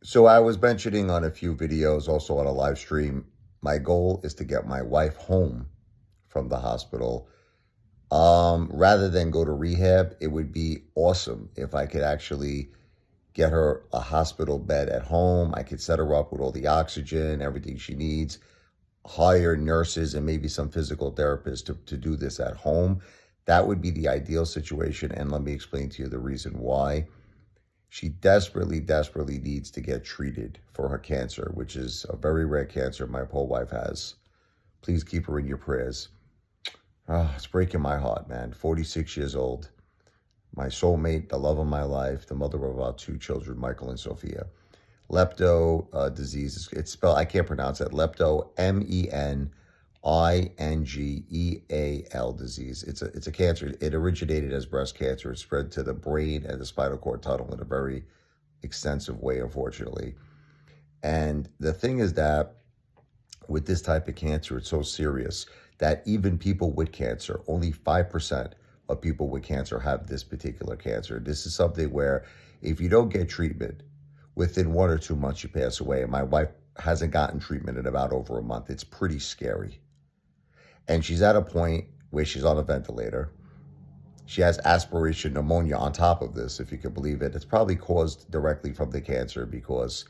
So I was mentioning on a few videos, also on a live stream, my goal is to get my wife home from the hospital. Rather than go to rehab, it would be awesome if I could actually get her a hospital bed at home. I could set her up with all the oxygen, everything she needs, hire nurses and maybe some physical therapists to do this at home. That would be the ideal situation. And let me explain to you the reason why. She desperately, desperately needs to get treated for her cancer, which is a very rare cancer my poor wife has. Please keep her in your prayers. Oh, it's breaking my heart, man. 46 years old. My soulmate, the love of my life, the mother of our two children, Michael and Sophia. Disease. It's spelled, I can't pronounce it. Leptomeningeal disease. It's a cancer. It originated as breast cancer. It spread to the brain and the spinal cord tunnel in a very extensive way, unfortunately. And the thing is that with this type of cancer, it's so serious that even people with cancer, only 5% of people with cancer have this particular cancer. This is something where if you don't get treatment, within 1 or 2 months, you pass away. And my wife hasn't gotten treatment in about over a month. It's pretty scary. And she's at a point where she's on a ventilator. She has aspiration pneumonia on top of this, if you can believe it. It's probably caused directly from the cancer because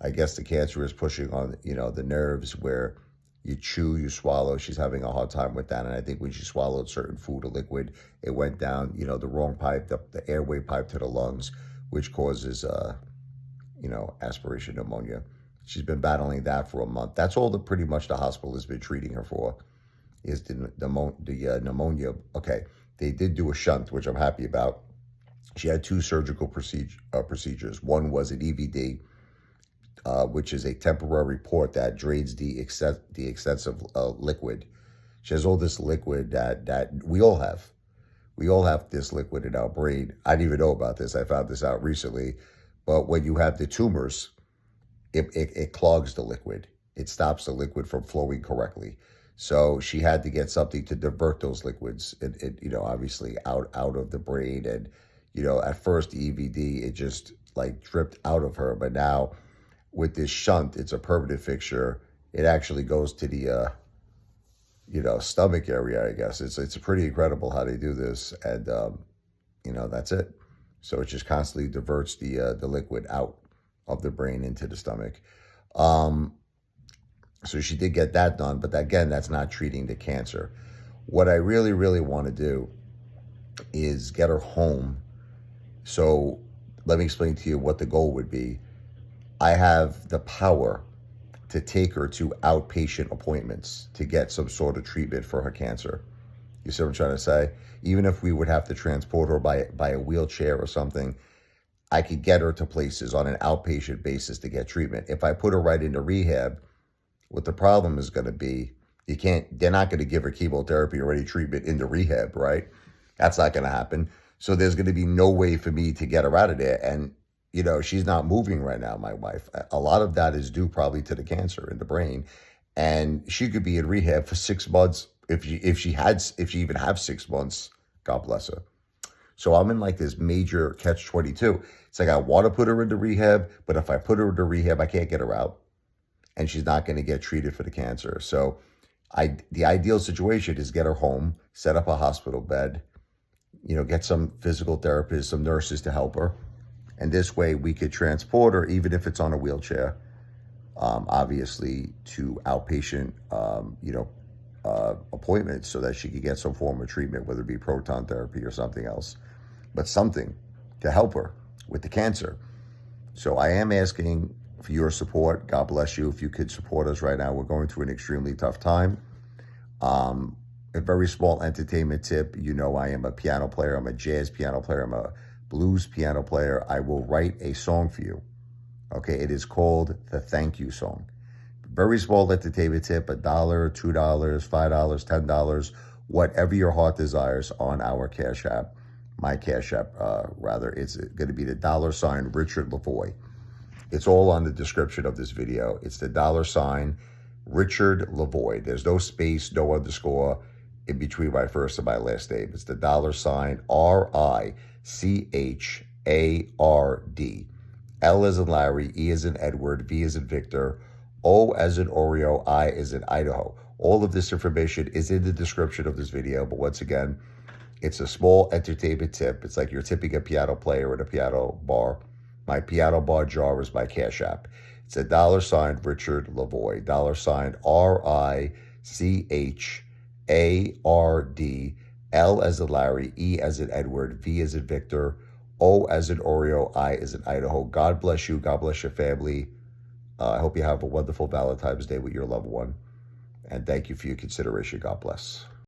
I guess the cancer is pushing on, the nerves where you chew, you swallow. She's having a hard time with that. And I think when she swallowed certain food or liquid, it went down, the wrong pipe, the airway pipe to the lungs, which causes, aspiration pneumonia. She's been battling that for a month. That's all that pretty much the hospital has been treating her for is the pneumonia. Okay, they did do a shunt, which I'm happy about. She had 2 surgical procedures. One was an EVD, which is a temporary port that drains the extensive liquid. She has all this liquid that we all have. We all have this liquid in our brain. I didn't even know about this. I found this out recently. But when you have the tumors, it clogs the liquid. It stops the liquid from flowing correctly. So she had to get something to divert those liquids, obviously out of the brain. And, at first the EVD, it just like dripped out of her. But now with this shunt, it's a permanent fixture. It actually goes to the, stomach area, I guess. It's pretty incredible how they do this. And, that's it. So it just constantly diverts the liquid out of the brain into the stomach. So she did get that done, but again, that's not treating the cancer. What I really, really want to do is get her home. So let me explain to you what the goal would be. I have the power to take her to outpatient appointments to get some sort of treatment for her cancer. You see what I'm trying to say? Even if we would have to transport her by a wheelchair or something, I could get her to places on an outpatient basis to get treatment. If I put her right into rehab, what the problem is going to be, they're not going to give her chemotherapy or any treatment into rehab, right? That's not going to happen. So there's going to be no way for me to get her out of there. And, she's not moving right now, my wife. A lot of that is due probably to the cancer in the brain. And she could be in rehab for 6 months. If she even have 6 months, God bless her. So I'm in like this major catch-22. It's like I want to put her into rehab, but if I put her into rehab, I can't get her out. And she's not going to get treated for the cancer. So the ideal situation is get her home, set up a hospital bed, get some physical therapists, some nurses to help her. And this way we could transport her, even if it's on a wheelchair, obviously to outpatient, appointments so that she could get some form of treatment, whether it be proton therapy or something else, but something to help her with the cancer. So I am asking for your support. God bless you if you could support us right now. We're going through an extremely tough time. A very small entertainment tip. I am a piano player. I'm a jazz piano player. I'm a blues piano player. I will write a song for you. Okay, it is called the Thank You Song. Very small entertainment tip, $1, $2, $5, $10, whatever your heart desires on our Cash App, my Cash App, rather. It's going to be the $ RichardLevoi. It's all on the description of this video. It's the $ RichardLevoi. There's no space, no underscore in between my first and my last name. It's the $ RichardLevoi. L as in Larry, E as in Edward, V as in Victor, O as in Oreo, I as in Idaho. All of this information is in the description of this video, but once again, it's a small entertainment tip. It's like you're tipping a piano player at a piano bar. My piano bar jar is my Cash App. It's a $ Richard Levoi, $RichArD, L as in Larry, E as in Edward, V as in Victor, O as in Oreo, I as in Idaho. God bless you. God bless your family. I hope you have a wonderful Valentine's Day with your loved one. And thank you for your consideration. God bless.